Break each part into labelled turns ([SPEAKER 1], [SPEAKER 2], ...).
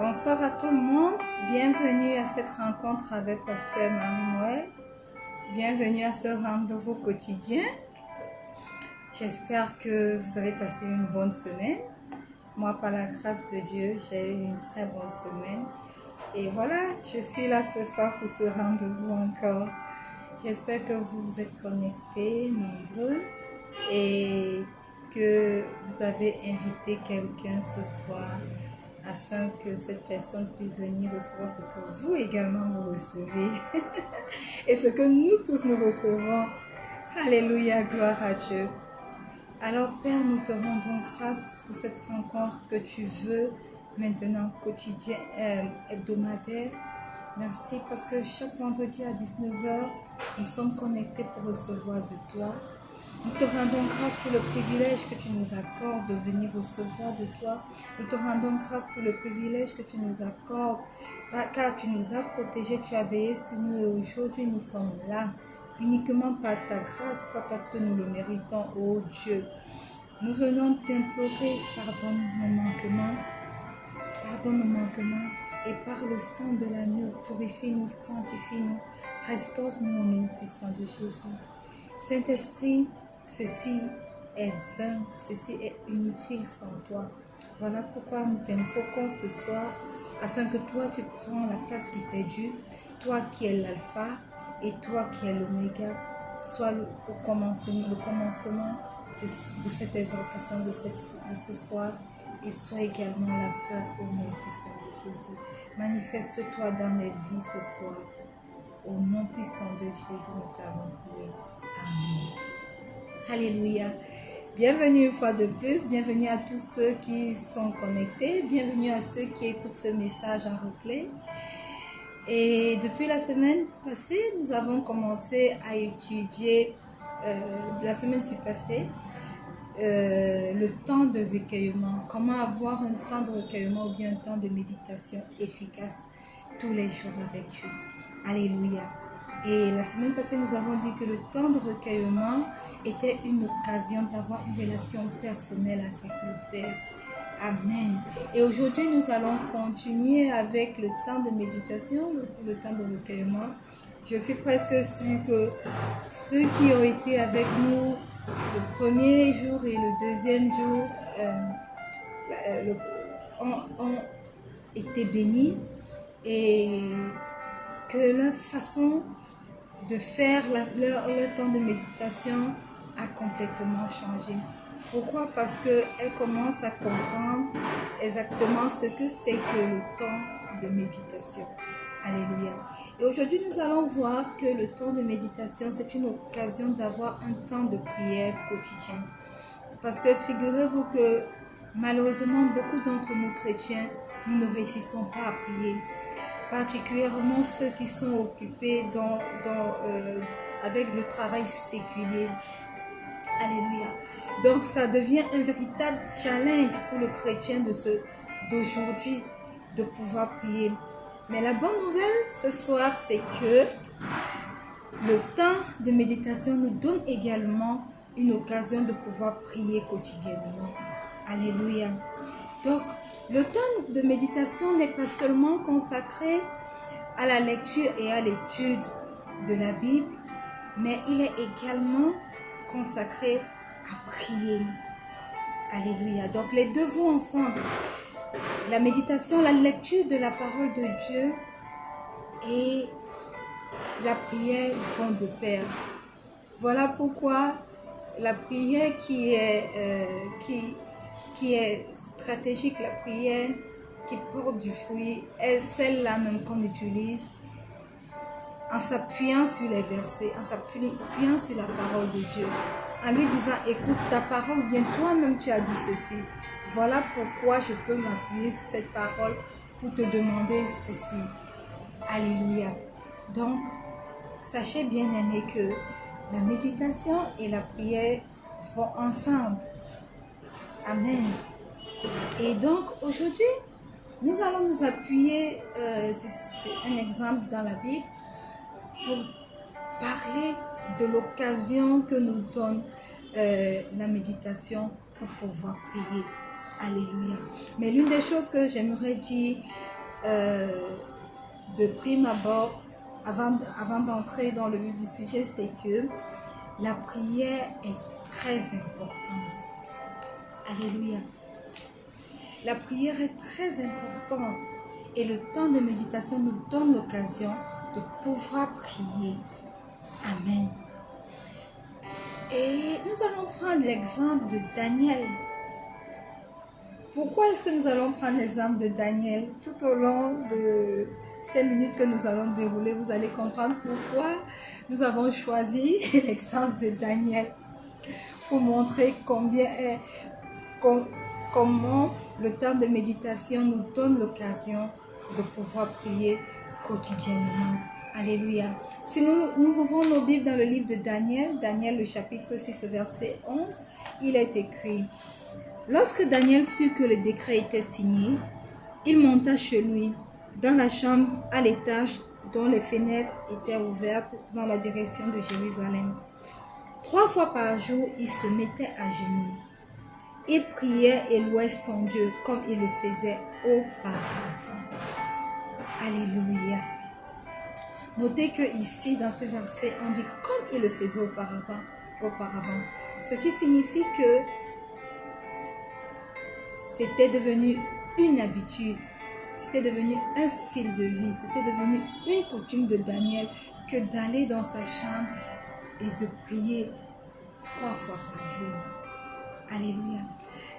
[SPEAKER 1] Bonsoir à tout le monde, bienvenue à cette rencontre avec Pasteur Marie-Noël, bienvenue à ce rendez-vous quotidien. J'espère que vous avez passé une bonne semaine. Moi, par la grâce de Dieu, j'ai eu une très bonne semaine. Et voilà, je suis là ce soir pour ce rendez-vous encore. J'espère que vous vous êtes connectés, nombreux, et que vous avez invité quelqu'un ce soir afin que cette personne puisse venir recevoir ce que vous également vous recevez et ce que nous tous nous recevons. Alléluia, gloire à Dieu. Alors Père, nous te rendons grâce pour cette rencontre que tu veux maintenant quotidien, hebdomadaire. Merci parce que chaque vendredi à 19h, nous sommes connectés pour recevoir de toi. Nous te rendons grâce pour le privilège que tu nous accordes de venir recevoir de toi. Nous te rendons grâce pour le privilège que tu nous accordes, car tu nous as protégés, tu as veillé sur nous et aujourd'hui nous sommes là, uniquement par ta grâce, pas parce que nous le méritons, ô Dieu. Nous venons t'implorer, pardonne nos manquements, et par le sang de l'agneau, purifie-nous, sanctifie-nous, restaure-nous au nom puissant de Jésus. Saint-Esprit, ceci est vain, ceci est inutile sans toi. Voilà pourquoi nous t'invoquons ce soir, afin que toi tu prends la place qui t'est due, toi qui es l'alpha et toi qui es l'oméga, soit le commencement de cette exhortation de ce soir, et soit également la fin au nom puissant de Jésus. Manifeste-toi dans les vies ce soir. Au nom puissant de Jésus, nous t'avons prié. Amen. Alléluia. Bienvenue une fois de plus, bienvenue à tous ceux qui sont connectés, bienvenue à ceux qui écoutent ce message en replay. Et depuis la semaine passée, nous avons commencé à étudier, la semaine passée, le temps de recueillement. Comment avoir un temps de recueillement ou bien un temps de méditation efficace tous les jours avec Dieu. Alléluia. Et la semaine passée, nous avons dit que le temps de recueillement était une occasion d'avoir une relation personnelle avec le Père. Amen. Et aujourd'hui, nous allons continuer avec le temps de méditation, le temps de recueillement. Je suis presque sûre que ceux qui ont été avec nous le premier jour et le deuxième jour ont été bénis et que leur façon de faire leur temps de méditation a complètement changé. Pourquoi? Parce qu'elle commence à comprendre exactement ce que c'est que le temps de méditation. Alléluia. Et aujourd'hui, nous allons voir que le temps de méditation, c'est une occasion d'avoir un temps de prière quotidien. Parce que figurez-vous que malheureusement, beaucoup d'entre nous chrétiens, nous ne réussissons pas à prier. Particulièrement ceux qui sont occupés avec le travail séculier. Alléluia. Donc ça devient un véritable challenge pour le chrétien d'aujourd'hui de pouvoir prier. Mais la bonne nouvelle ce soir, c'est que le temps de méditation nous donne également une occasion de pouvoir prier quotidiennement. Alléluia. Donc, le temps de méditation n'est pas seulement consacré à la lecture et à l'étude de la Bible, mais il est également consacré à prier. Alléluia. Donc, les deux vont ensemble. La méditation, la lecture de la parole de Dieu et la prière vont de pair. Voilà pourquoi la prière qui est stratégique, la prière qui porte du fruit, est celle-là même qu'on utilise en s'appuyant sur les versets, en s'appuyant sur la parole de Dieu, en lui disant, écoute ta parole, ou bien toi-même tu as dit ceci. Voilà pourquoi je peux m'appuyer sur cette parole pour te demander ceci. Alléluia. Donc, sachez bien aimés que la méditation et la prière vont ensemble. Amen. Et donc, aujourd'hui, nous allons nous appuyer, c'est un exemple dans la Bible, pour parler de l'occasion que nous donne la méditation pour pouvoir prier. Alléluia. Mais l'une des choses que j'aimerais dire de prime abord, avant d'entrer dans le vif du sujet, c'est que la prière est très importante. Alléluia. La prière est très importante et le temps de méditation nous donne l'occasion de pouvoir prier. Amen. Et nous allons prendre l'exemple de Daniel. Pourquoi est-ce que nous allons prendre l'exemple de Daniel? Tout au long de ces minutes que nous allons dérouler, vous allez comprendre pourquoi nous avons choisi l'exemple de Daniel. Pour montrer comment le temps de méditation nous donne l'occasion de pouvoir prier quotidiennement. Alléluia. Si nous ouvrons nos Bibles dans le livre de Daniel, Daniel le chapitre 6, verset 11, il est écrit: lorsque Daniel sut que le décret était signé, il monta chez lui, dans la chambre à l'étage dont les fenêtres étaient ouvertes dans la direction de Jérusalem. 3 fois par jour, il se mettait à genoux. Il priait et louait son Dieu comme il le faisait auparavant. Alléluia. Notez que ici, dans ce verset, on dit comme il le faisait auparavant. Ce qui signifie que c'était devenu une habitude, c'était devenu un style de vie, c'était devenu une coutume de Daniel que d'aller dans sa chambre et de prier 3 fois par jour. Alléluia.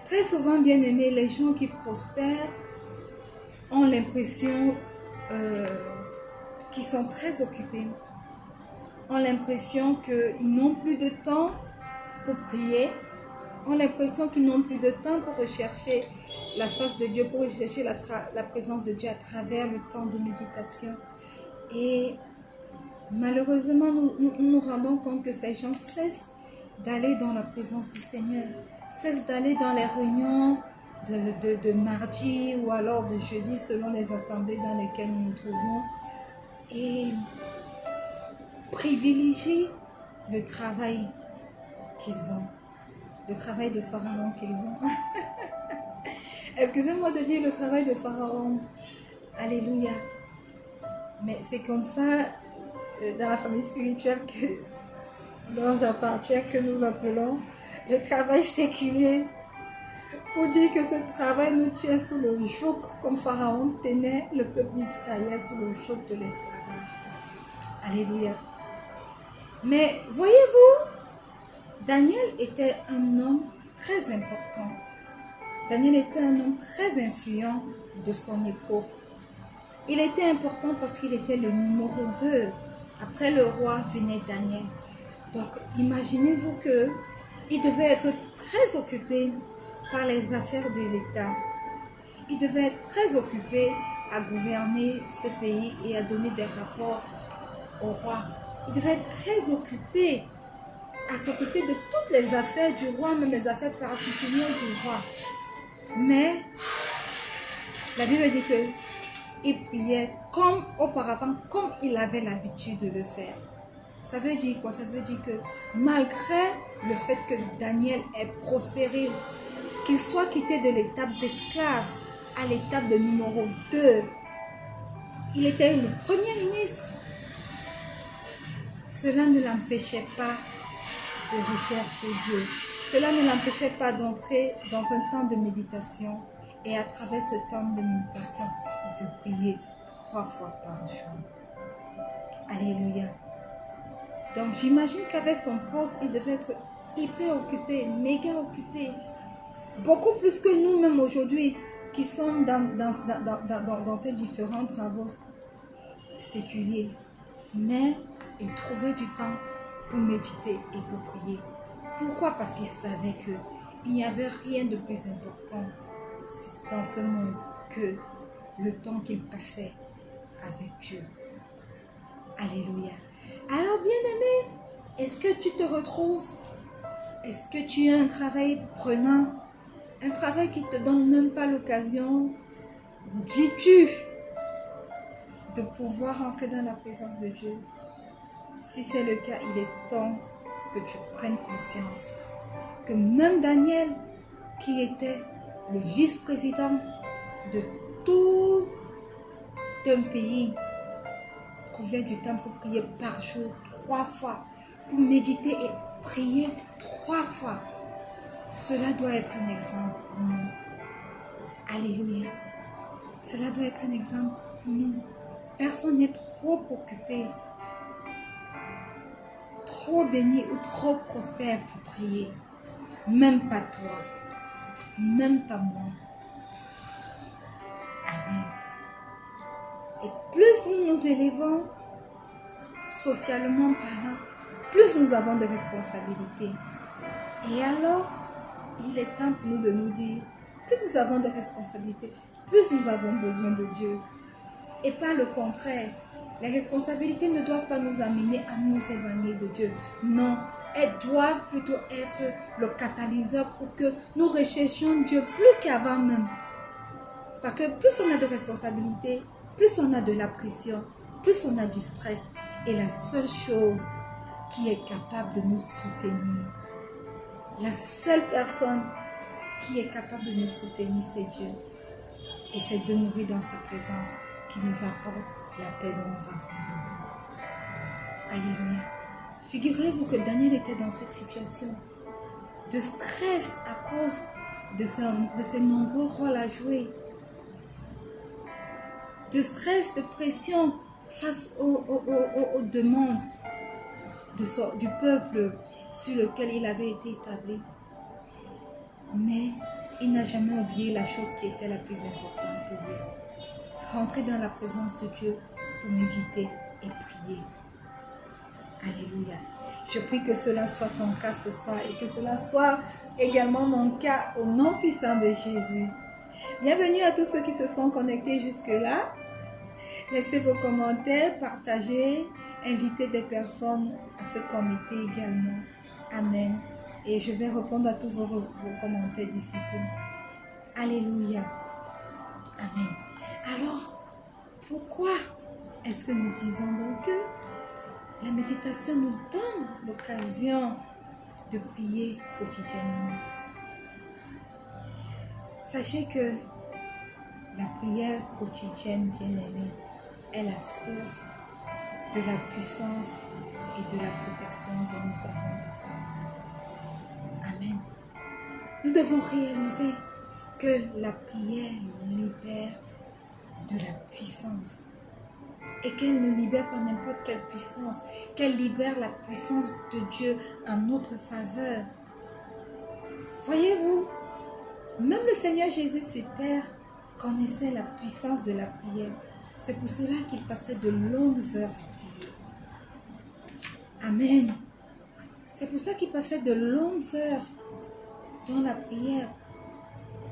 [SPEAKER 1] Très souvent, bien aimés, les gens qui prospèrent ont l'impression qu'ils sont très occupés, ont l'impression qu'ils n'ont plus de temps pour prier, ont l'impression qu'ils n'ont plus de temps pour rechercher la face de Dieu, pour rechercher la présence de Dieu à travers le temps de méditation. Et malheureusement, nous nous rendons compte que ces gens cessent d'aller dans la présence du Seigneur, cessent d'aller dans les réunions de mardi ou alors de jeudi selon les assemblées dans lesquelles nous nous trouvons, et privilégient le travail qu'ils ont, le travail de Pharaon qu'ils ont. Excusez-moi de dire le travail de Pharaon. Alléluia. Mais c'est comme ça, dans la famille spirituelle dont j'appartiens, que nous appelons le travail séculier. Pour dire que ce travail nous tient sous le joug, comme Pharaon tenait le peuple d'Israël sous le joug de l'esclavage. Alléluia. Mais voyez-vous, Daniel était un homme très important. Daniel était un homme très influent de son époque. Il était important parce qu'il était le numéro 2. Après le roi venait Daniel. Donc imaginez-vous qu'il devait être très occupé par les affaires de l'État. Il devait être très occupé à gouverner ce pays et à donner des rapports au roi. Il devait être très occupé à s'occuper de toutes les affaires du roi, même les affaires particulières du roi. Mais la Bible dit qu'il priait comme auparavant, comme il avait l'habitude de le faire. Ça veut dire quoi? Ça veut dire que malgré le fait que Daniel ait prospéré, qu'il soit quitté de l'étape d'esclave à l'étape de numéro 2, il était le premier ministre. Cela ne l'empêchait pas de rechercher Dieu. Cela ne l'empêchait pas d'entrer dans un temps de méditation et à travers ce temps de méditation, de prier 3 fois par jour. Alléluia. Donc j'imagine qu'avec son poste, il devait être hyper occupé, méga occupé. Beaucoup plus que nous-mêmes aujourd'hui qui sommes dans ces différents travaux séculiers. Mais il trouvait du temps pour méditer et pour prier. Pourquoi? Parce qu'il savait qu'il n'y avait rien de plus important dans ce monde que le temps qu'il passait avec Dieu. Alléluia. Alors bien-aimé, est-ce que tu te retrouves? Est-ce que tu as un travail prenant? Un travail qui ne te donne même pas l'occasion, dis-tu, de pouvoir entrer dans la présence de Dieu? Si c'est le cas, il est temps que tu prennes conscience que même Daniel, qui était le vice-président de tous d'un pays trouvait du temps pour prier par jour 3 fois, pour méditer et prier 3 fois. Cela doit être un exemple pour nous. Alléluia. Cela doit être un exemple pour nous. Personne n'est trop occupé, trop béni ou trop prospère pour prier. Même pas toi. Même pas moi. Amen. Et plus nous nous élevons, socialement parlant, plus nous avons de responsabilités. Et alors, il est temps pour nous de nous dire, plus nous avons de responsabilités, plus nous avons besoin de Dieu. Et pas le contraire. Les responsabilités ne doivent pas nous amener à nous éloigner de Dieu. Non, elles doivent plutôt être le catalyseur pour que nous recherchions Dieu plus qu'avant même. Parce que plus on a de responsabilités, plus on a de la pression, plus on a du stress. Et la seule chose qui est capable de nous soutenir, la seule personne qui est capable de nous soutenir, c'est Dieu. Et c'est demeurer dans sa présence qui nous apporte la paix dont nous avons besoin. Alléluia. Figurez-vous que Daniel était dans cette situation de stress à cause de ses nombreux rôles à jouer, de stress, de pression face aux demandes du peuple sur lequel il avait été établi. Mais il n'a jamais oublié la chose qui était la plus importante pour lui. Rentrer dans la présence de Dieu pour méditer et prier. Alléluia. Je prie que cela soit ton cas ce soir et que cela soit également mon cas au nom puissant de Jésus. Bienvenue à tous ceux qui se sont connectés jusque-là. Laissez vos commentaires, partagez, invitez des personnes à se connecter également. Amen. Et je vais répondre à tous vos commentaires d'ici peu. Alléluia. Amen. Alors, pourquoi est-ce que nous disons donc que la méditation nous donne l'occasion de prier quotidiennement? Sachez que la prière quotidienne, bien-aimée, est la source de la puissance et de la protection dont nous avons besoin. Amen. Nous devons réaliser que la prière libère de la puissance et qu'elle ne libère pas n'importe quelle puissance, qu'elle libère la puissance de Dieu en notre faveur. Voyez-vous, même le Seigneur Jésus sur terre connaissait la puissance de la prière. C'est pour cela qu'il passait de longues heures à prier. Amen. C'est pour ça qu'il passait de longues heures dans la prière.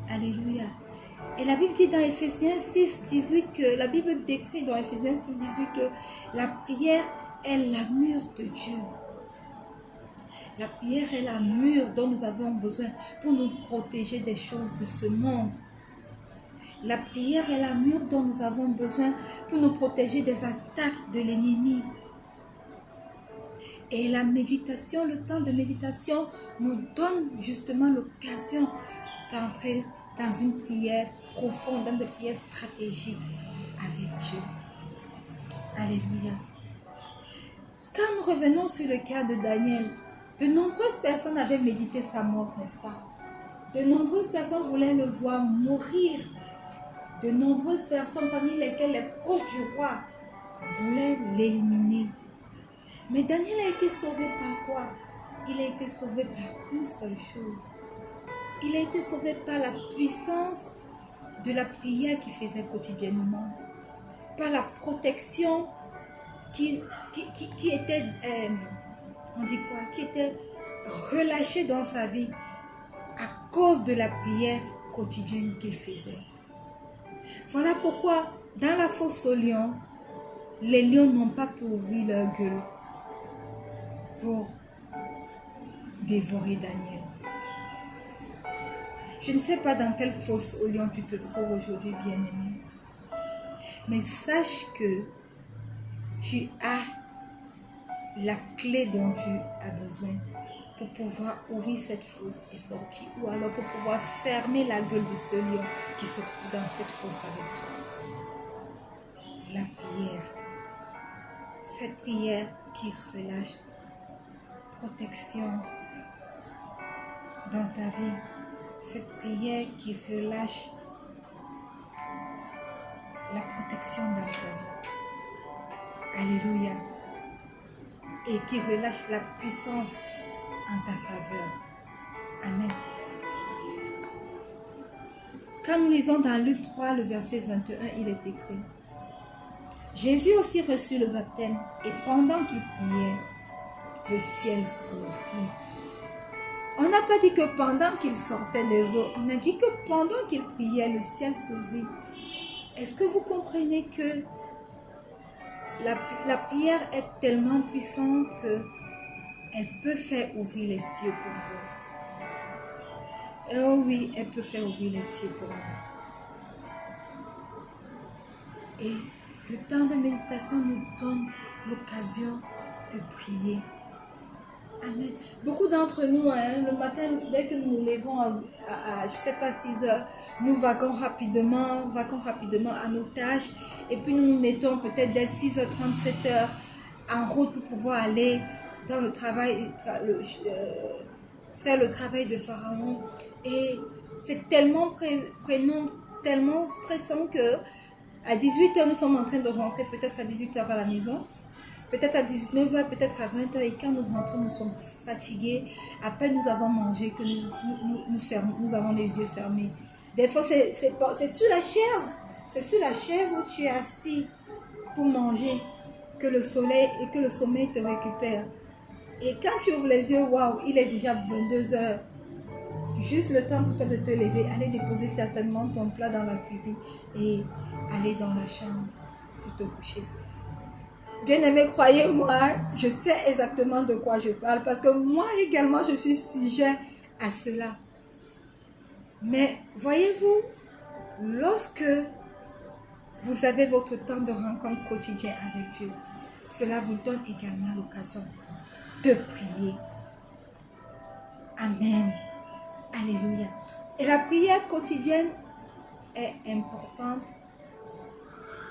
[SPEAKER 1] Alléluia. Et la Bible dit dans Ephésiens 6, 18 que, la Bible décrit dans Ephésiens 6, 18 que la prière est l'armure de Dieu. La prière est l'armure dont nous avons besoin pour nous protéger des choses de ce monde. La prière est l'armure dont nous avons besoin pour nous protéger des attaques de l'ennemi. Et la méditation, le temps de méditation nous donne justement l'occasion d'entrer dans une prière profonde, dans des prières stratégiques avec Dieu. Alléluia. Quand nous revenons sur le cas de Daniel, de nombreuses personnes avaient médité sa mort, n'est-ce pas? De nombreuses personnes voulaient le voir mourir. De nombreuses personnes, parmi lesquelles les proches du roi, voulaient l'éliminer. Mais Daniel a été sauvé par quoi? Il a été sauvé par une seule chose. Il a été sauvé par la puissance de la prière qu'il faisait quotidiennement. Par la protection qui était, qui était relâchée dans sa vie à cause de la prière quotidienne qu'il faisait. Voilà pourquoi, dans la fosse aux lions, les lions n'ont pas pu ouvrir leur gueule pour dévorer Daniel. Je ne sais pas dans quelle fosse aux lions tu te trouves aujourd'hui, bien-aimé. Mais sache que tu as la clé dont tu as besoin pour pouvoir ouvrir cette fosse et sortir. Ou alors pour pouvoir fermer la gueule de ce lion qui se trouve dans cette fosse avec toi. la prière. Cette prière qui relâche protection dans ta vie. Cette prière qui relâche la protection dans ta vie. Alléluia. Et qui relâche la puissance en ta faveur. Amen. Quand nous lisons dans Luc 3, le verset 21, il est écrit: Jésus aussi reçut le baptême, et pendant qu'il priait, le ciel s'ouvrit. On n'a pas dit que pendant qu'il sortait des eaux, on a dit que pendant qu'il priait, le ciel s'ouvrit. Est-ce que vous comprenez que la prière est tellement puissante qu'elle peut faire ouvrir les cieux pour vous? Oh oui, elle peut faire ouvrir les cieux pour vous. Et le temps de méditation nous donne l'occasion de prier. Amen. Beaucoup d'entre nous, le matin, dès que nous nous levons à je ne sais pas, 6 heures, nous vaquons rapidement à nos tâches. Et puis nous nous mettons peut-être dès 6h30, 7h en route pour pouvoir aller dans le travail, faire le travail de Pharaon. Et c'est tellement prenant, tellement stressant que à 18h, nous sommes en train de rentrer peut-être à 18h à la maison. Peut-être à 19h, peut-être à 20h, et quand nous rentrons, nous sommes fatigués. À peine nous avons mangé que nous avons les yeux fermés. Des fois, c'est sur la chaise. C'est sur la chaise où tu es assis pour manger que le sommeil te récupère. Et quand tu ouvres les yeux, waouh, il est déjà 22h. Juste le temps pour toi de te lever, aller déposer certainement ton plat dans la cuisine et aller dans la chambre pour te coucher. Bien-aimés, croyez-moi, je sais exactement de quoi je parle parce que moi également, je suis sujet à cela. Mais voyez-vous, lorsque vous avez votre temps de rencontre quotidien avec Dieu, cela vous donne également l'occasion de prier. Amen. Alléluia. Et la prière quotidienne est importante.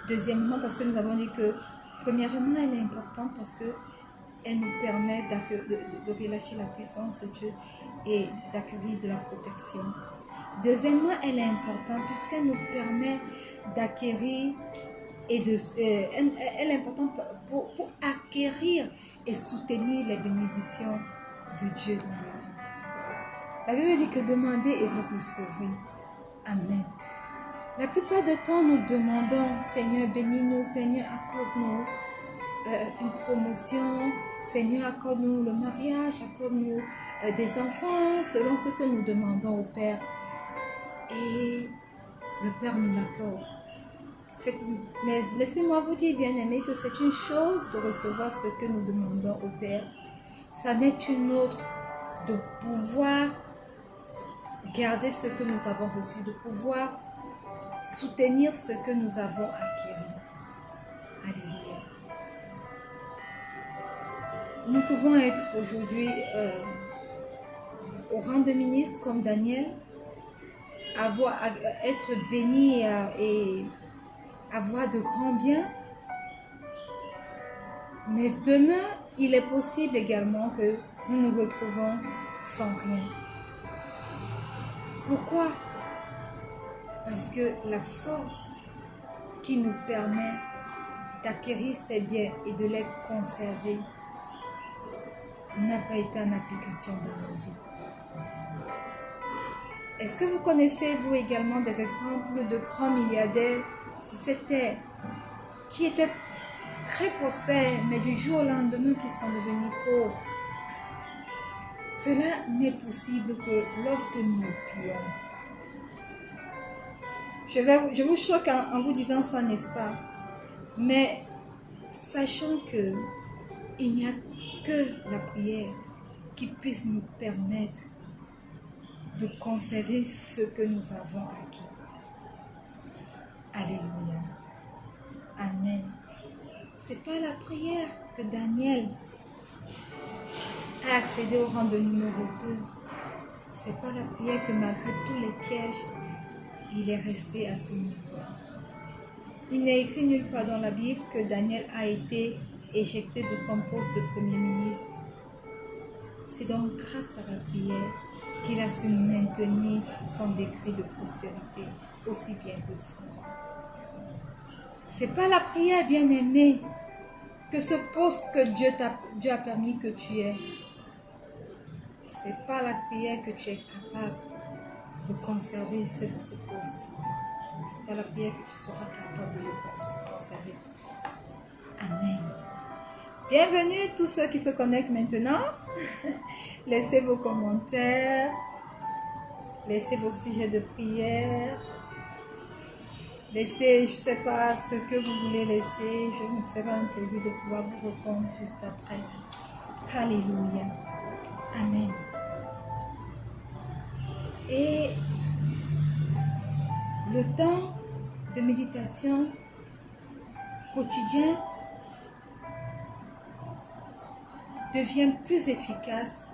[SPEAKER 1] Deuxièmement, parce que nous avons dit que premièrement, elle est importante parce qu'elle nous permet de relâcher la puissance de Dieu et d'accueillir de la protection. Deuxièmement, elle est importante parce qu'elle nous permet d'acquérir elle est importante pour acquérir et soutenir les bénédictions de Dieu dans nous. La Bible dit que demandez et vous recevrez. Amen. La plupart du temps, nous demandons, Seigneur, bénis-nous, Seigneur, accorde-nous une promotion, Seigneur, accorde-nous le mariage, accorde-nous des enfants, selon ce que nous demandons au Père. Et le Père nous l'accorde. Mais laissez-moi vous dire, bien-aimés, que c'est une chose de recevoir ce que nous demandons au Père. Ça n'est une autre de pouvoir garder ce que nous avons reçu, de pouvoir soutenir ce que nous avons acquis. Alléluia. Nous pouvons être aujourd'hui au rang de ministre comme Daniel, être bénis et avoir de grands biens. Mais demain, il est possible également que nous nous retrouvons sans rien. Pourquoi? Parce que la force qui nous permet d'acquérir ces biens et de les conserver n'a pas été en application dans nos vies. Est-ce que vous connaissez, vous également, des exemples de grands milliardaires sur cette terre qui étaient très prospères, mais du jour au lendemain qui sont devenus pauvres? Cela n'est possible que lorsque nous ne prions pas. Je vous choque en vous disant ça, n'est-ce pas? Mais sachant que il n'y a que la prière qui puisse nous permettre de conserver ce que nous avons acquis. Alléluia. Amen. C'est pas la prière que Daniel a accédé au rang de numéro 2. C'est pas la prière que malgré tous les pièges, il est resté à ce niveau-là. Il n'est écrit nulle part dans la Bible que Daniel a été éjecté de son poste de Premier ministre. C'est donc grâce à la prière qu'il a su maintenir son décret de prospérité, aussi bien que son rang. Ce n'est pas la prière, bien-aimé, que ce poste que Dieu a permis que tu aies. Ce n'est pas la prière que tu es capable de conserver ce poste. Ce n'est pas la prière que tu seras capable de le conserver. Amen. Bienvenue tous ceux qui se connectent maintenant. Laissez vos commentaires. Laissez vos sujets de prière. Laissez, je ne sais pas ce que vous voulez laisser. Je me ferai un plaisir de pouvoir vous répondre juste après. Alléluia. Amen. Et le temps de méditation quotidien devient plus efficace,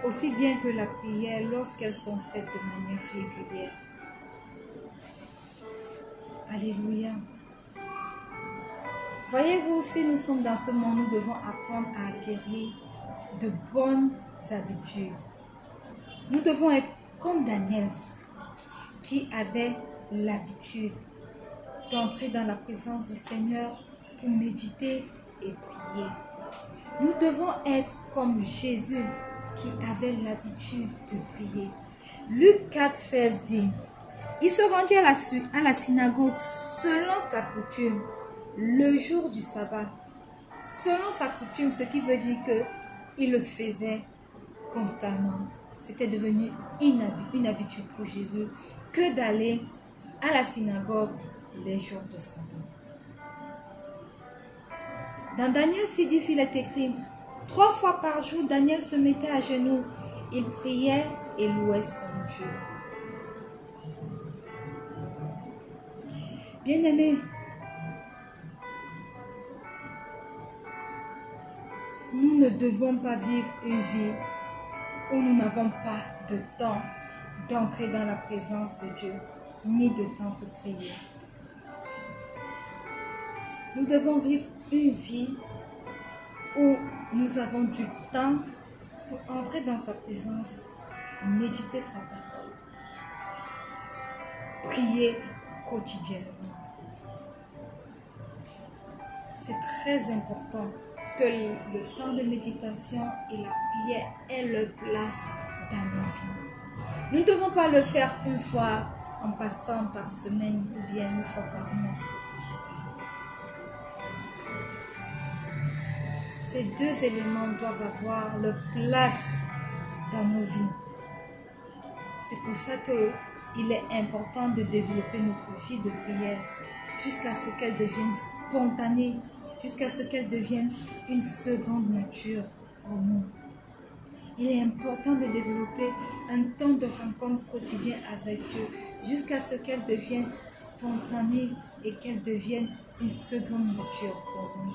[SPEAKER 1] aussi bien que la prière lorsqu'elles sont faites de manière régulière. Alléluia. Voyez-vous, si nous sommes dans ce monde, nous devons apprendre à acquérir de bonnes habitudes. Nous devons être comme Daniel, qui avait l'habitude d'entrer dans la présence du Seigneur pour méditer et prier. Nous devons être comme Jésus qui avait l'habitude de prier. Luc 4, 16 dit, il se rendit à la synagogue selon sa coutume, le jour du sabbat. Selon sa coutume, ce qui veut dire qu'il le faisait constamment. C'était devenu une habitude pour Jésus que d'aller à la synagogue les jours de sabbat. Dans Daniel 6:10, il est écrit, 3 fois par jour, Daniel se mettait à genoux. Il priait et louait son Dieu. Bien-aimés, nous ne devons pas vivre une vie où nous n'avons pas de temps d'entrer dans la présence de Dieu, ni de temps pour prier. Nous devons vivre une vie où nous avons du temps pour entrer dans sa présence, méditer sa parole, prier quotidiennement. C'est très important que le temps de méditation et la prière aient leur place dans nos vies. Nous ne devons pas le faire une fois en passant par semaine ou bien une fois par mois. Ces deux éléments doivent avoir leur place dans nos vies. C'est pour ça qu'il est important de développer notre vie de prière jusqu'à ce qu'elle devienne spontanée, jusqu'à ce qu'elle devienne une seconde nature pour nous. Il est important de développer un temps de rencontre quotidien avec Dieu jusqu'à ce qu'elle devienne spontanée et qu'elle devienne une seconde nature pour nous.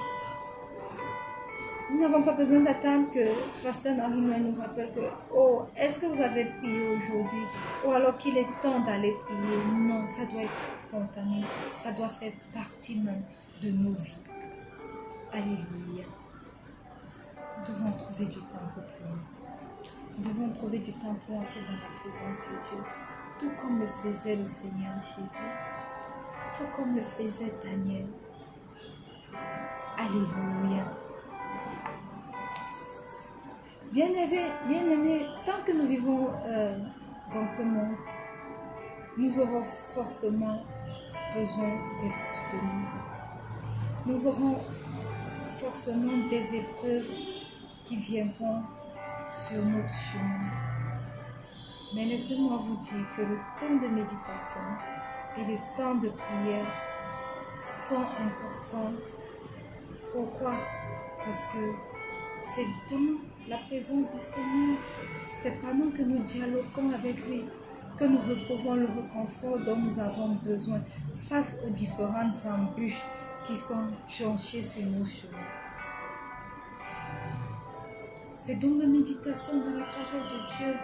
[SPEAKER 1] Nous n'avons pas besoin d'attendre que Pasteur Marie-Noël nous rappelle que « Oh, est-ce que vous avez prié aujourd'hui ?» ou alors qu'il est temps d'aller prier. Non, ça doit être spontané. Ça doit faire partie même de nos vies. Alléluia. Nous devons trouver du temps pour prier. Nous devons trouver du temps pour entrer dans la présence de Dieu. Tout comme le faisait le Seigneur Jésus. Tout comme le faisait Daniel. Alléluia. Bien-aimés, tant que nous vivons dans ce monde, nous aurons forcément besoin d'être soutenus. Nous aurons forcément des épreuves qui viendront sur notre chemin. Mais laissez-moi vous dire que le temps de méditation et le temps de prière sont importants. Pourquoi? Parce que c'est dans la présence du Seigneur, c'est pendant que nous dialoguons avec lui que nous retrouvons le réconfort dont nous avons besoin face aux différentes embûches qui sont jonchées sur nos chemins. C'est dans la méditation dans la parole de Dieu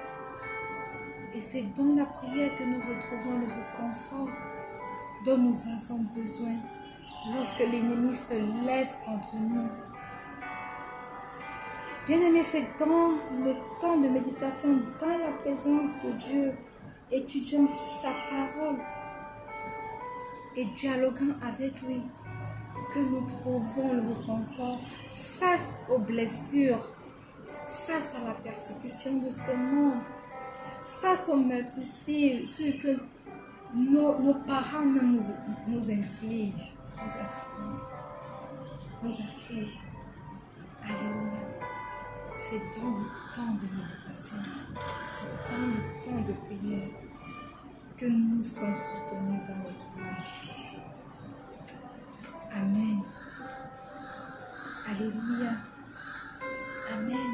[SPEAKER 1] Et c'est dans la prière que nous retrouvons le réconfort dont nous avons besoin lorsque l'ennemi se lève contre nous. Bien-aimés, c'est dans le temps de méditation, dans la présence de Dieu, étudiant sa parole et dialoguant avec lui, que nous trouvons le réconfort face aux blessures, face à la persécution de ce monde, face aux meurtrissures, ce que nos parents même nous infligent. Alléluia. C'est dans le temps de méditation, c'est dans le temps de prière que nous sommes soutenus dans les moments difficiles. Amen. Alléluia. Amen.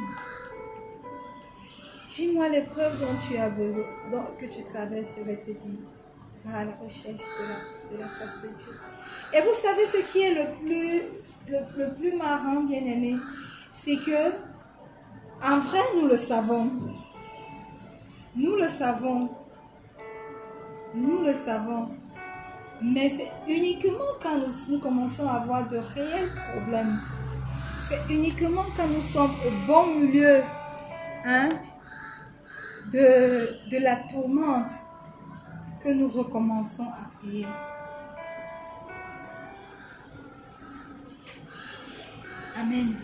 [SPEAKER 1] Dis-moi l'épreuve dont tu as besoin, que tu traverses, je vais te dire. Va à la recherche de la face de Dieu. Et vous savez ce qui est le plus marrant, bien-aimé, c'est que, en vrai, nous le savons. Nous le savons. Mais c'est uniquement quand nous commençons à avoir de réels problèmes. C'est uniquement quand nous sommes au bon milieu de la tourmente que nous recommençons à prier. Amen.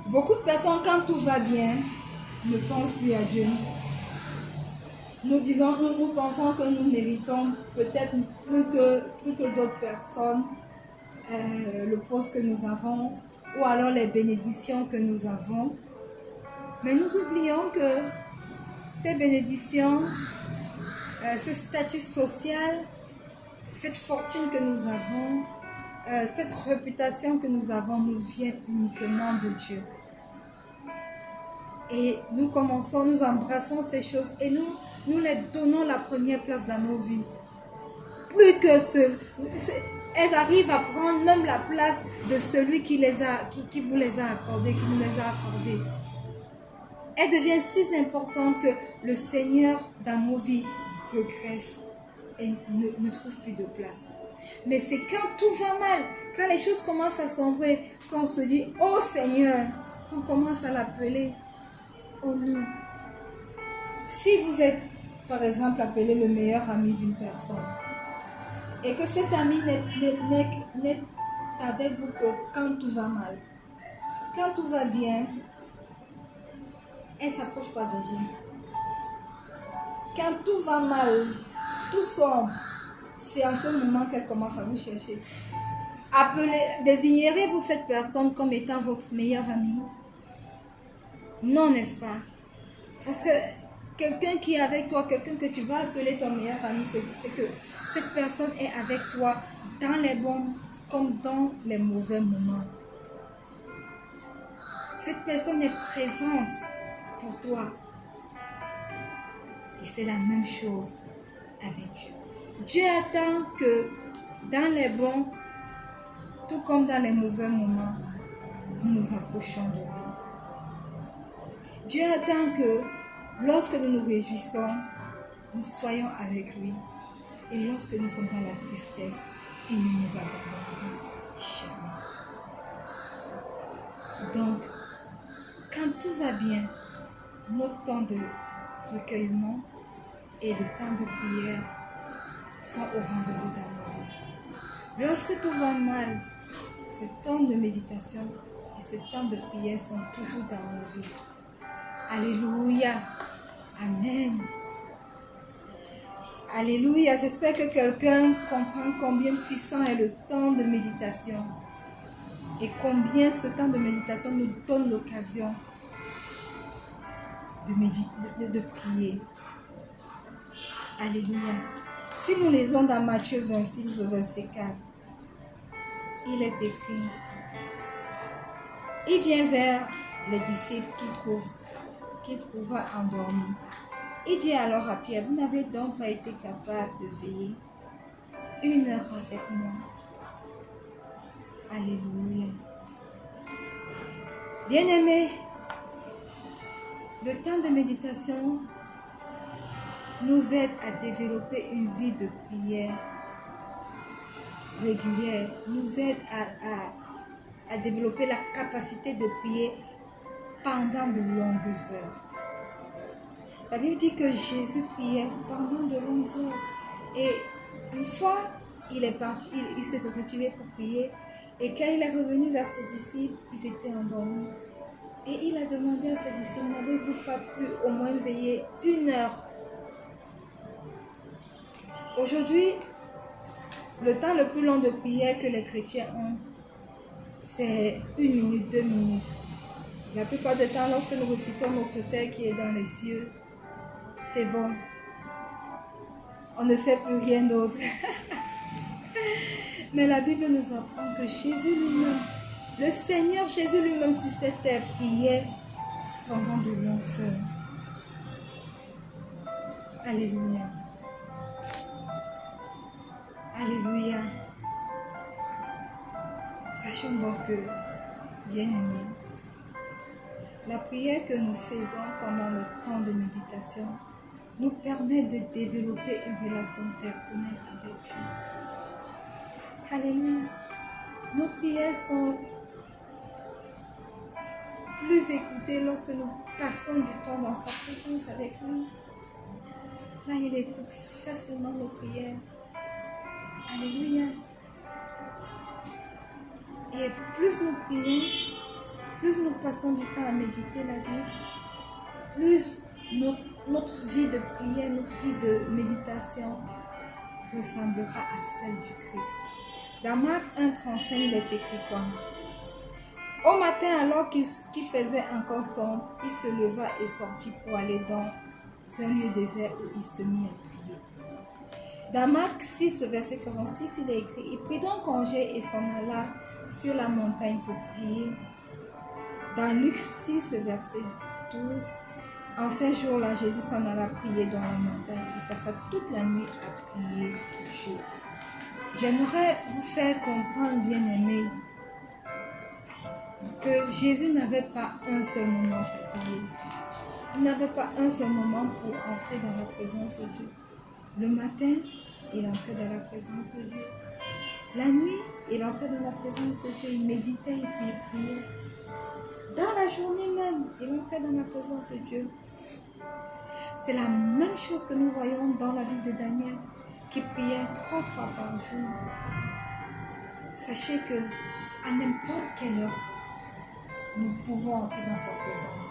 [SPEAKER 1] Beaucoup de personnes, quand tout va bien, ne pensent plus à Dieu. Nous pensons que nous méritons peut-être plus que d'autres personnes le poste que nous avons ou alors les bénédictions que nous avons. Mais nous oublions que ces bénédictions, ce statut social, cette fortune que nous avons, cette réputation que nous avons nous vient uniquement de Dieu. Et nous embrassons ces choses et nous les donnons la première place dans nos vies. Plus que elles arrivent à prendre même la place de celui qui vous les a accordées, qui nous les a accordées. Elles deviennent si importantes que le Seigneur dans nos vies regresse et ne trouve plus de place. Mais c'est quand tout va mal, quand les choses commencent à sombrer, qu'on se dit, oh Seigneur, qu'on commence à l'appeler. Oh non. Si vous êtes, par exemple, appelé le meilleur ami d'une personne et que cet ami n'est avec vous que quand tout va mal, quand tout va bien, elle ne s'approche pas de vous. Quand tout va mal, tout sombre, c'est en ce moment qu'elle commence à vous chercher. Désignerez-vous cette personne comme étant votre meilleur ami? Non, n'est-ce pas? Parce que quelqu'un qui est avec toi, quelqu'un que tu vas appeler ton meilleur ami, c'est que cette personne est avec toi dans les bons comme dans les mauvais moments. Cette personne est présente pour toi. Et c'est la même chose avec Dieu. Dieu attend que dans les bons, tout comme dans les mauvais moments, nous nous approchons de lui. Dieu attend que lorsque nous nous réjouissons, nous soyons avec lui. Et lorsque nous sommes dans la tristesse, il ne nous abandonnera jamais. Donc, quand tout va bien, notre temps de recueillement et le temps de prière sont au rendez-vous dans nos vies. Lorsque tout va mal, ce temps de méditation et ce temps de prière sont toujours dans nos vies. Alléluia. Amen. Alléluia. J'espère que quelqu'un comprend combien puissant est le temps de méditation et combien ce temps de méditation nous donne l'occasion de prier. Alléluia. Si nous lisons dans Matthieu 26, au verset 4, il est écrit, il vient vers les disciples qu'il trouva endormis. Il dit alors à Pierre, vous n'avez donc pas été capable de veiller 1 heure avec moi. Alléluia. Bien-aimés, le temps de méditation nous aide à développer une vie de prière régulière, nous aide à développer la capacité de prier pendant de longues heures. La Bible dit que Jésus priait pendant de longues heures. Et une fois, il est parti, il s'est retiré pour prier. Et quand il est revenu vers ses disciples, ils étaient endormis. Et il a demandé à ses disciples, n'avez-vous pas pu au moins veiller 1 heure? Aujourd'hui, le temps le plus long de prière que les chrétiens ont, c'est 1 minute, 2 minutes. La plupart du temps, lorsque nous récitons notre Père qui est dans les cieux, c'est bon. On ne fait plus rien d'autre. Mais la Bible nous apprend que Jésus lui-même, le Seigneur Jésus lui-même sur cette terre priait pendant de longues heures. Alléluia. Alléluia. Sachons donc que, bien-aimés, la prière que nous faisons pendant le temps de méditation nous permet de développer une relation personnelle avec Dieu. Alléluia. Nos prières sont plus écoutées lorsque nous passons du temps dans sa présence avec lui. Là, il écoute facilement nos prières. Alléluia. Et plus nous prions, plus nous passons du temps à méditer la Bible, plus notre vie de prière, notre vie de méditation ressemblera à celle du Christ. Dans Marc 1,35, il est écrit quoi? Au matin, alors qu'il faisait encore sombre, il se leva et sortit pour aller dans un lieu désert où il se mit à prier. Dans Marc 6, verset 46, il est écrit, il prit donc congé et s'en alla sur la montagne pour prier. Dans Luc 6, verset 12, en ces jours-là, Jésus s'en alla prier dans la montagne. Il passa toute la nuit à prier Dieu. J'aimerais vous faire comprendre, bien-aimés, que Jésus n'avait pas un seul moment pour prier. Il n'avait pas un seul moment pour entrer dans la présence de Dieu. Le matin, il entrait dans la présence de Dieu. La nuit, il entrait dans la présence de Dieu. Il méditait et puis il priait. Dans la journée même, il entrait dans la présence de Dieu. C'est la même chose que nous voyons dans la vie de Daniel, qui priait 3 fois par jour. Sachez que à n'importe quelle heure, nous pouvons entrer dans sa présence.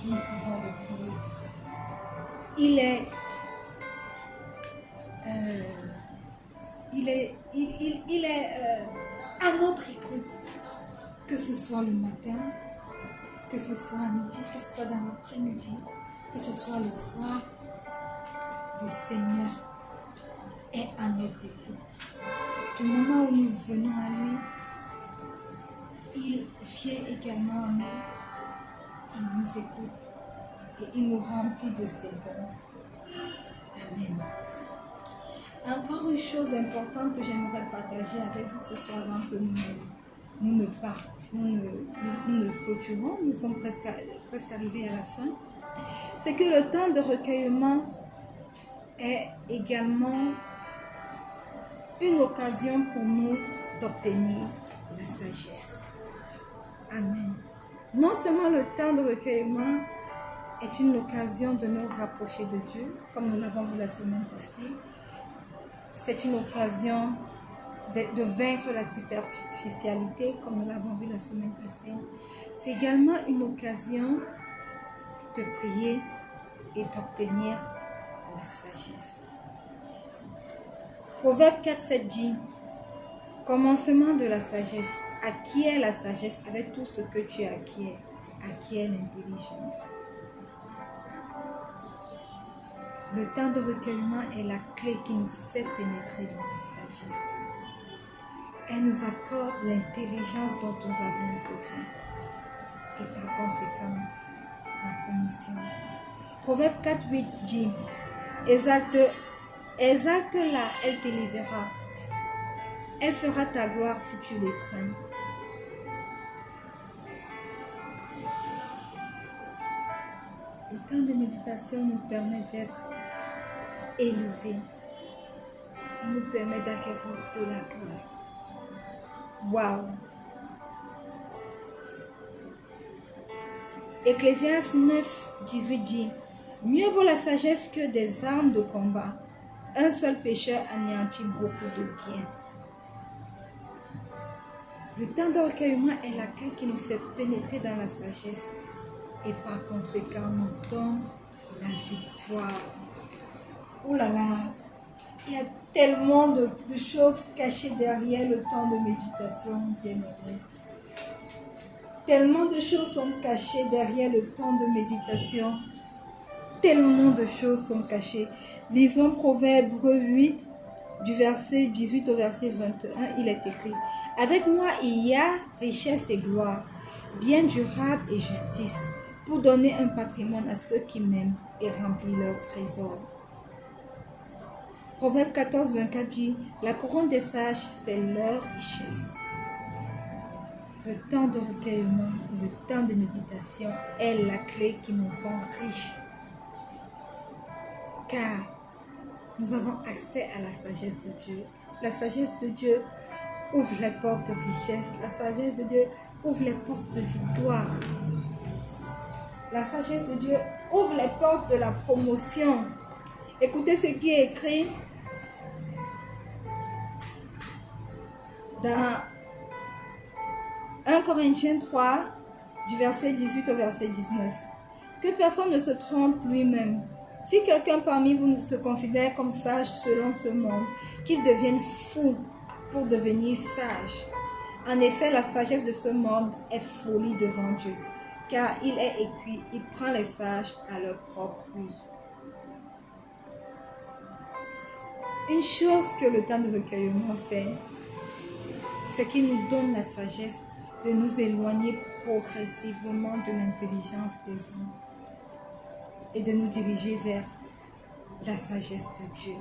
[SPEAKER 1] Nous pouvons le prier. Il est à notre écoute, que ce soit le matin, que ce soit à midi, que ce soit dans l'après-midi, que ce soit le soir. Le Seigneur est à notre écoute. Du moment où nous venons à lui, il vient également à nous. Il nous écoute et il nous remplit de ses dons. Amen. Encore une chose importante que j'aimerais partager avec vous ce soir avant que nous ne clôturons, nous sommes presque arrivés à la fin, c'est que le temps de recueillement est également une occasion pour nous d'obtenir la sagesse. Amen. Non seulement le temps de recueillement est une occasion de nous rapprocher de Dieu, comme nous l'avons vu la semaine passée, c'est une occasion de vaincre la superficialité, comme nous l'avons vu la semaine passée. C'est également une occasion de prier et d'obtenir la sagesse. Proverbe 4,7 dit, commencement de la sagesse, acquiert la sagesse avec tout ce que tu acquiers, acquiert l'intelligence. Le temps de recueillement est la clé qui nous fait pénétrer dans la sagesse. Elle nous accorde l'intelligence dont nous avons besoin. Et par conséquent, la promotion. Proverbe 4,8 dit, exalte-la, elle t'élèvera. Elle fera ta gloire si tu l'étreins. Le temps de méditation nous permet d'être élevé et nous permet d'acquérir de la gloire. Waouh! Ecclésiaste 9, 18 dit, « Mieux vaut la sagesse que des armes de combat. Un seul pécheur anéantit beaucoup de bien. » Le temps de recueillement est la clé qui nous fait pénétrer dans la sagesse et par conséquent nous donne la victoire. Oh là là, il y a tellement de choses cachées derrière le temps de méditation, bien-aimé. Tellement de choses sont cachées derrière le temps de méditation. Tellement de choses sont cachées. Lisons Proverbe 8, du verset 18 au verset 21, il est écrit « Avec moi il y a richesse et gloire, bien durable et justice, pour donner un patrimoine à ceux qui m'aiment et remplir leur trésor. » Proverbe 14, 24 dit « La couronne des sages, c'est leur richesse. » Le temps de recueillement, le temps de méditation est la clé qui nous rend riches. Car nous avons accès à la sagesse de Dieu. La sagesse de Dieu ouvre les portes de richesse. La sagesse de Dieu ouvre les portes de victoire. La sagesse de Dieu ouvre les portes de la promotion. Écoutez ce qui est écrit dans 1 Corinthiens 3, du verset 18 au verset 19. Que personne ne se trompe lui-même. Si quelqu'un parmi vous se considère comme sage selon ce monde, qu'il devienne fou pour devenir sage. En effet, la sagesse de ce monde est folie devant Dieu, car il est écrit, il prend les sages à leur propre ruse. Une chose que le temps de recueillement fait, c'est qu'il nous donne la sagesse de nous éloigner progressivement de l'intelligence des hommes et de nous diriger vers la sagesse de Dieu.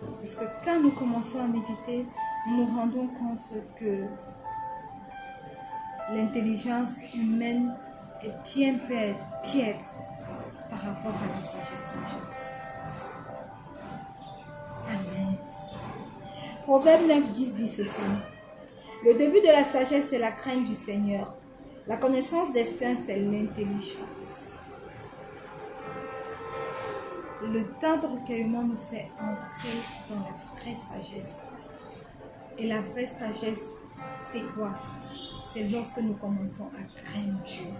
[SPEAKER 1] Parce que quand nous commençons à méditer, nous nous rendons compte que l'intelligence humaine est bien piètre par rapport à la sagesse de Dieu. Amen. Proverbe 9, 10 dit ceci. Le début de la sagesse, c'est la crainte du Seigneur. La connaissance des saints, c'est l'intelligence. Le temps de recueillement nous fait entrer dans la vraie sagesse. Et la vraie sagesse, c'est quoi? C'est lorsque nous commençons à craindre Dieu,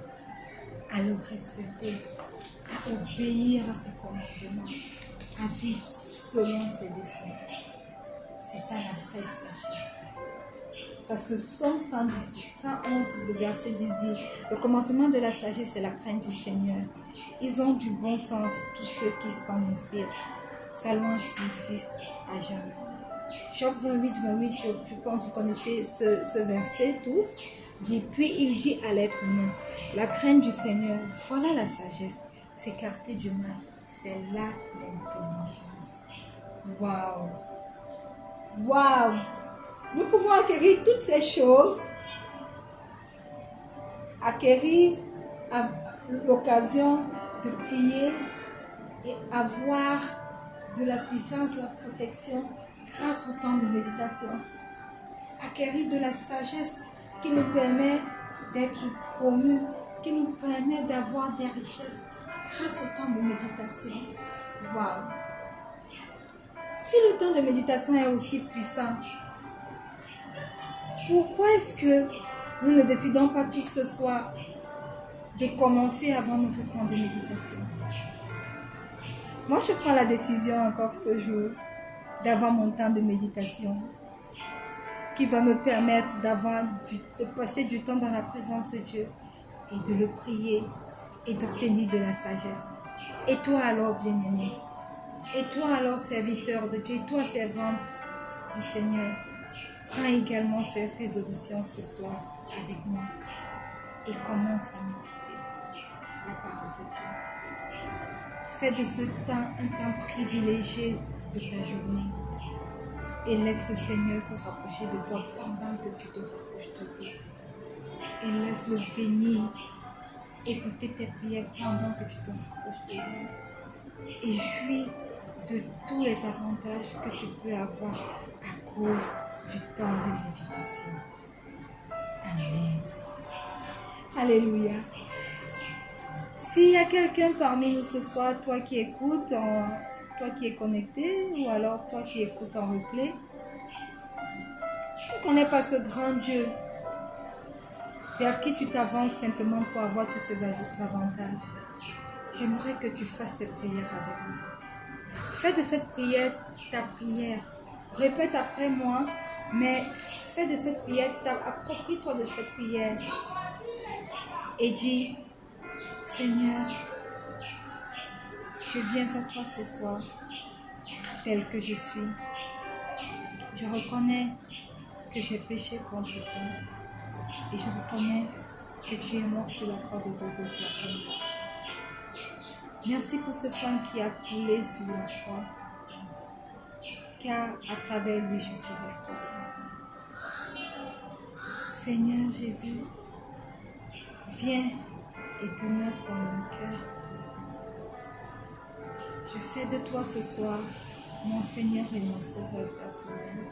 [SPEAKER 1] à le respecter, à obéir à ses commandements, à vivre selon ses desseins. C'est ça la vraie sagesse. Parce que Psaume 111, le verset 10 dit, le commencement de la sagesse, c'est la crainte du Seigneur. Ils ont du bon sens, tous ceux qui s'en inspirent. Sa louange subsiste à jamais. Job 28, 28, je pense que vous connaissez ce verset tous. Dit, puis il dit à l'être humain, la crainte du Seigneur, voilà la sagesse. S'écarter du mal, c'est là l'intelligence. Waouh! Waouh! Nous pouvons acquérir toutes ces choses, acquérir l'occasion de prier et avoir de la puissance, la protection grâce au temps de méditation. Acquérir de la sagesse qui nous permet d'être promus, qui nous permet d'avoir des richesses grâce au temps de méditation. Waouh! Si le temps de méditation est aussi puissant, pourquoi est-ce que nous ne décidons pas tous ce soir de commencer avant notre temps de méditation? Moi, je prends la décision encore ce jour d'avoir mon temps de méditation qui va me permettre de passer du temps dans la présence de Dieu et de le prier et d'obtenir de la sagesse. Et toi alors, bien-aimé? Et toi alors, serviteur de Dieu? Et toi, servante du Seigneur? Prends également cette résolution ce soir avec moi et commence à méditer la parole de Dieu. Fais de ce temps un temps privilégié de ta journée et laisse le Seigneur se rapprocher de toi pendant que tu te rapproches de lui. Et laisse-le venir écouter tes prières pendant que tu te rapproches de lui. et jouis de tous les avantages que tu peux avoir à cause du temps de méditation. Amen. Alléluia. S'il y a quelqu'un parmi nous ce soir, toi qui écoutes, toi qui es connecté, ou alors toi qui écoutes en replay, tu ne connais pas ce grand Dieu vers qui tu t'avances simplement pour avoir tous ces avantages. J'aimerais que tu fasses cette prière avec moi. Fais de cette prière ta prière. Répète après moi, mais fais de cette prière, approprie-toi de cette prière. Et dis, Seigneur, je viens à toi ce soir, tel que je suis. Je reconnais que j'ai péché contre toi. Et je reconnais que tu es mort sur la croix de Golgotha pour moi. Merci pour ce sang qui a coulé sur la croix, car à travers lui, je suis restauré. Seigneur Jésus, viens et demeure dans mon cœur. Je fais de toi ce soir mon Seigneur et mon Sauveur personnel.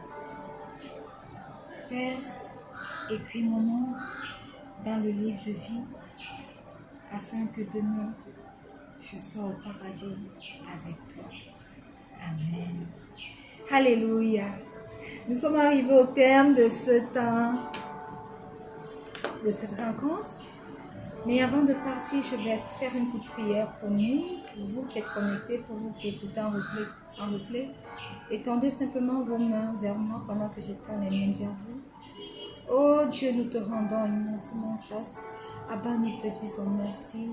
[SPEAKER 1] Père, écris mon nom dans le livre de vie, afin que demain, je sois au paradis avec toi. Amen. Alléluia. Nous sommes arrivés au terme de ce temps, de cette rencontre. Mais avant de partir, je vais faire une petite prière pour nous, pour vous qui êtes connectés, pour vous qui écoutez en replay. Étendez simplement vos mains vers moi pendant que j'étends les miennes vers vous. Oh Dieu, nous te rendons immensément grâce. Abba, nous te disons merci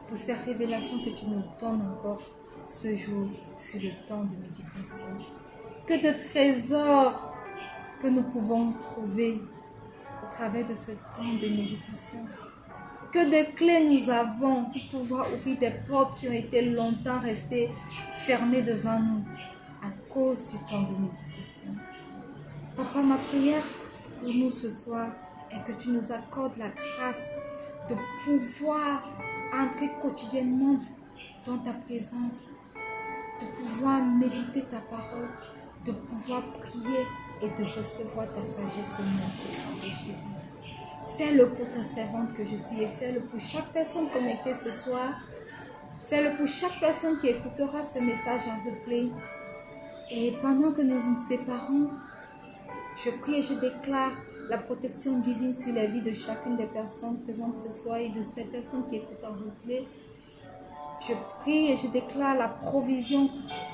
[SPEAKER 1] pour ces révélations que tu nous donnes encore ce jour sur le temps de méditation. Que de trésors que nous pouvons trouver au travers de ce temps de méditation. Que de clés nous avons pour pouvoir ouvrir des portes qui ont été longtemps restées fermées devant nous à cause du temps de méditation. Papa, ma prière pour nous ce soir est que tu nous accordes la grâce de pouvoir entrer quotidiennement dans ta présence, de pouvoir méditer ta parole, de pouvoir prier et de recevoir ta sagesse au nom puissant de Jésus. Fais-le pour ta servante que je suis et fais-le pour chaque personne connectée ce soir. Fais-le pour chaque personne qui écoutera ce message en replay. Et pendant que nous nous séparons, je prie et je déclare la protection divine sur la vie de chacune des personnes présentes ce soir et de ces personnes qui écoutent en replay. Je prie et je déclare la provision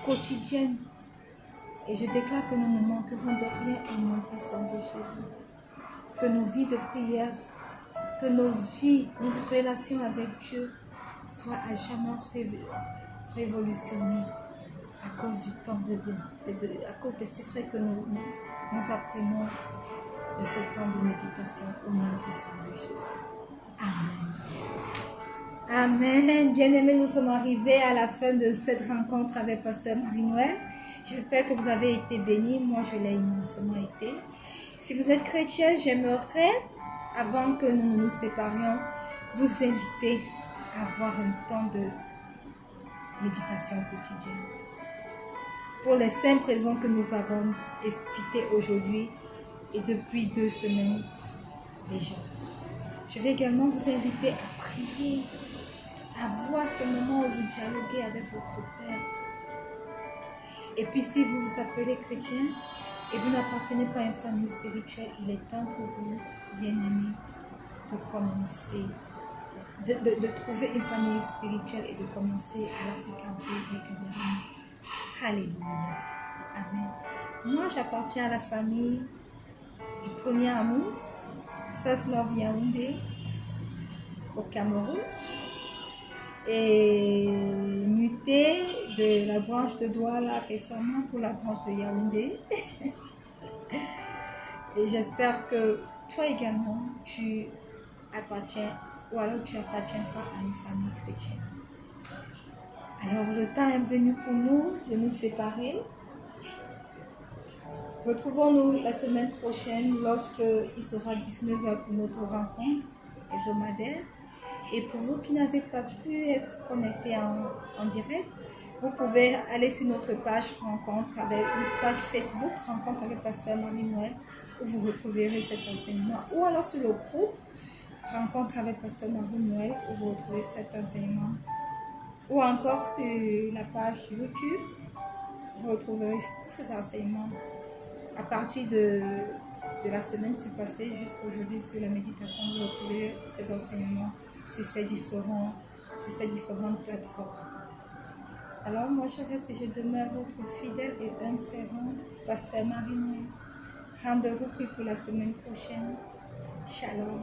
[SPEAKER 1] quotidienne. Et je déclare que nous ne manquerons de rien au nom puissant de Jésus. Que nos vies de prière, que nos vies, notre relation avec Dieu soit à jamais révolutionnées à cause du temps à cause des secrets que nous apprenons de ce temps de méditation au nom puissant de Jésus. Amen. Amen. Bien-aimés, nous sommes arrivés à la fin de cette rencontre avec Pasteur Marie-Noël. J'espère que vous avez été bénis. Moi, je l'ai immensément été. Si vous êtes chrétien, j'aimerais, avant que nous nous séparions, vous inviter à avoir un temps de méditation quotidienne. Pour les simples raisons que nous avons citées aujourd'hui et depuis 2 semaines déjà. Je vais également vous inviter à prier, à avoir ce moment où vous dialoguez avec votre Père. Et puis si vous vous appelez chrétien, et vous n'appartenez pas à une famille spirituelle, il est temps pour vous, bien-aimés, de commencer, de trouver une famille spirituelle et de commencer à la fréquenter régulièrement. Alléluia. Amen. Moi, j'appartiens à la famille du premier amour, First Love Yaoundé, au Cameroun, et muté de la branche de Douala récemment pour la branche de Yaoundé. Et j'espère que toi également, tu appartiens ou alors tu appartiendras à une famille chrétienne. Alors le temps est venu pour nous de nous séparer. Retrouvons-nous la semaine prochaine lorsqu'il sera 19h pour notre rencontre hebdomadaire. Et pour vous qui n'avez pas pu être connectés en direct, Vous pouvez aller sur notre page rencontre avec une page Facebook rencontre avec Pasteur Marie-Noël où vous retrouverez cet enseignement, ou alors sur le groupe rencontre avec Pasteur Marie-Noël où vous retrouvez cet enseignement, ou encore sur la page YouTube vous retrouverez tous ces enseignements à partir de la semaine passée jusqu'à aujourd'hui. Sur la méditation, vous retrouvez ces enseignements sur ces différentes plateformes. Alors moi je reste et je demeure votre fidèle et humble servante, Pasteur Marie-Noël. Rendez-vous pour la semaine prochaine. Shalom.